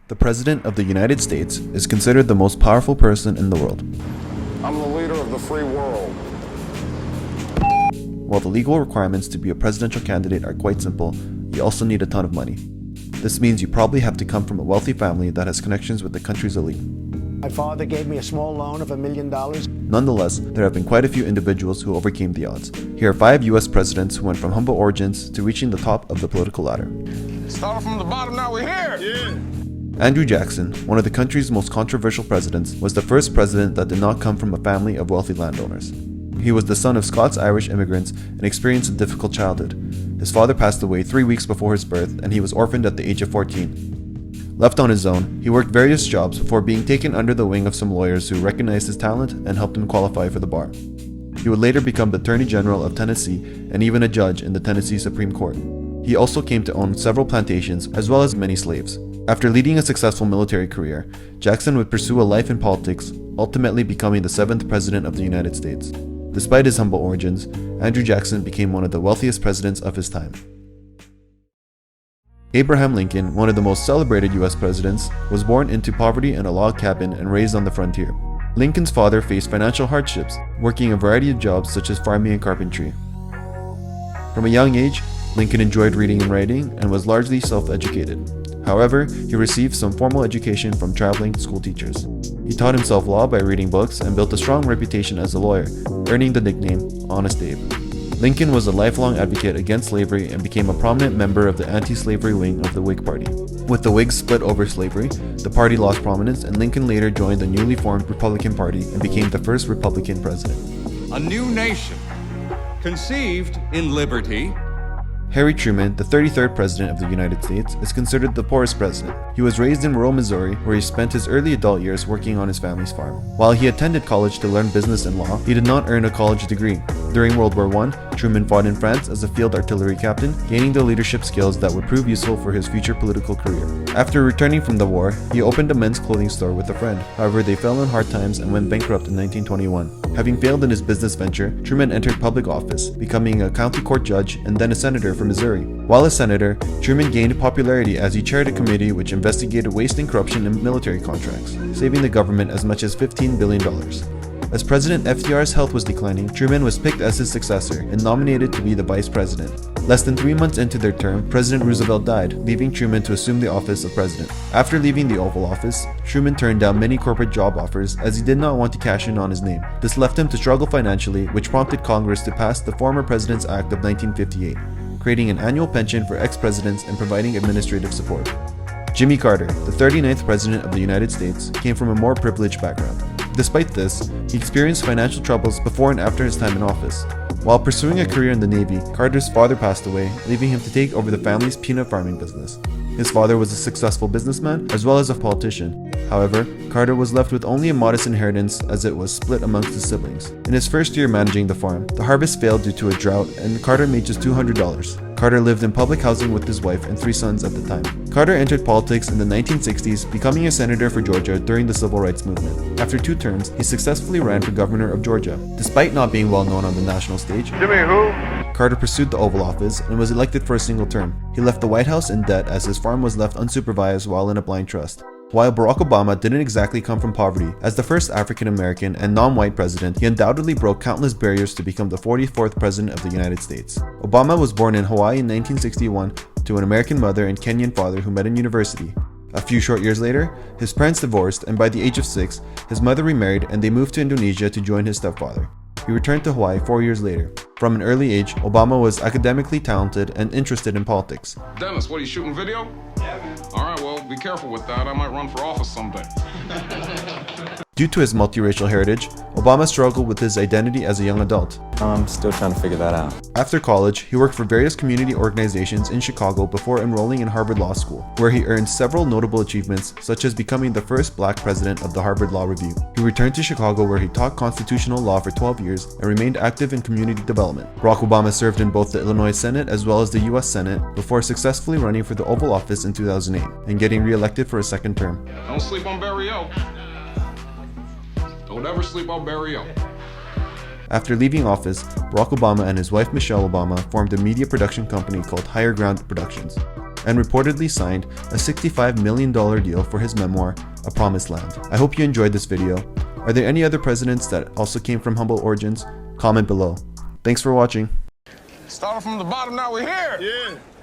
The President of the United States is considered the most powerful person in the world. I'm the leader of the free world. While the legal requirements to be a presidential candidate are quite simple, you also need a ton of money. This means you probably have to come from a wealthy family that has connections with the country's elite. My father gave me a small loan of $1 million. Nonetheless, there have been quite a few individuals who overcame the odds. Here are 5 US presidents who went from humble origins to reaching the top of the political ladder. Started from the bottom, now we're here. Yeah. Andrew Jackson, one of the country's most controversial presidents, was the first president that did not come from a family of wealthy landowners. He was the son of Scots-Irish immigrants and experienced a difficult childhood. His father passed away 3 weeks before his birth, and he was orphaned at the age of 14. Left on his own, he worked various jobs before being taken under the wing of some lawyers who recognized his talent and helped him qualify for the bar. He would later become the Attorney General of Tennessee and even a judge in the Tennessee Supreme Court. He also came to own several plantations as well as many slaves. After leading a successful military career, Jackson would pursue a life in politics, ultimately becoming the 7th President of the United States. Despite his humble origins, Andrew Jackson became one of the wealthiest presidents of his time. Abraham Lincoln, one of the most celebrated US presidents, was born into poverty in a log cabin and raised on the frontier. Lincoln's father faced financial hardships, working a variety of jobs such as farming and carpentry. From a young age, Lincoln enjoyed reading and writing and was largely self-educated. However, he received some formal education from traveling school teachers. He taught himself law by reading books and built a strong reputation as a lawyer, earning the nickname Honest Abe. Lincoln was a lifelong advocate against slavery and became a prominent member of the anti-slavery wing of the Whig Party. With the Whigs split over slavery, the party lost prominence, and Lincoln later joined the newly formed Republican Party and became the first Republican president. A new nation, conceived in liberty. Harry Truman, the 33rd President of the United States, is considered the poorest president. He was raised in rural Missouri, where he spent his early adult years working on his family's farm. While he attended college to learn business and law, he did not earn a college degree. During World War I, Truman fought in France as a field artillery captain, gaining the leadership skills that would prove useful for his future political career. After returning from the war, he opened a men's clothing store with a friend. However, they fell in hard times and went bankrupt in 1921. Having failed in his business venture, Truman entered public office, becoming a county court judge and then a senator from Missouri. While a senator, Truman gained popularity as he chaired a committee which investigated waste and corruption in military contracts, saving the government as much as $15 billion. As President FDR's health was declining, Truman was picked as his successor and nominated to be the vice president. Less than 3 months into their term, President Roosevelt died, leaving Truman to assume the office of president. After leaving the Oval Office, Truman turned down many corporate job offers as he did not want to cash in on his name. This left him to struggle financially, which prompted Congress to pass the Former President's Act of 1958, creating an annual pension for ex-presidents and providing administrative support. Jimmy Carter, the 39th President of the United States, came from a more privileged background. Despite this, he experienced financial troubles before and after his time in office. While pursuing a career in the Navy, Carter's father passed away, leaving him to take over the family's peanut farming business. His father was a successful businessman as well as a politician. However, Carter was left with only a modest inheritance as it was split amongst his siblings. In his first year managing the farm, the harvest failed due to a drought and Carter made just $200. Carter lived in public housing with his wife and 3 sons at the time. Carter entered politics in the 1960s, becoming a senator for Georgia during the Civil Rights Movement. After 2 terms, he successfully ran for governor of Georgia. Despite not being well known on the national stage, Carter pursued the Oval Office and was elected for a single term. He left the White House in debt as his farm was left unsupervised while in a blind trust. While Barack Obama didn't exactly come from poverty, as the first African-American and non-white president, he undoubtedly broke countless barriers to become the 44th President of the United States. Obama was born in Hawaii in 1961 to an American mother and Kenyan father who met in university. A few short years later, his parents divorced, and by the age of 6, his mother remarried and they moved to Indonesia to join his stepfather. He returned to Hawaii 4 years later. From an early age, Obama was academically talented and interested in politics. Dennis, what are you shooting video? Yeah, man. All right, well, be careful with that. I might run for office someday. Due to his multiracial heritage, Obama struggled with his identity as a young adult. I'm still trying to figure that out. After college, he worked for various community organizations in Chicago before enrolling in Harvard Law School, where he earned several notable achievements, such as becoming the first black president of the Harvard Law Review. He returned to Chicago where he taught constitutional law for 12 years and remained active in community development. Barack Obama served in both the Illinois Senate as well as the US Senate before successfully running for the Oval Office in 2008 and getting re-elected for a second term. Don't sleep on Barry O. Don't ever sleep on Barry O. After leaving office, Barack Obama and his wife Michelle Obama formed a media production company called Higher Ground Productions. and reportedly signed a $65 million deal for his memoir, A Promised Land. I hope you enjoyed this video. Are there any other presidents that also came from humble origins? Comment below. Thanks for watching. Started from the bottom, now we're here. Yeah.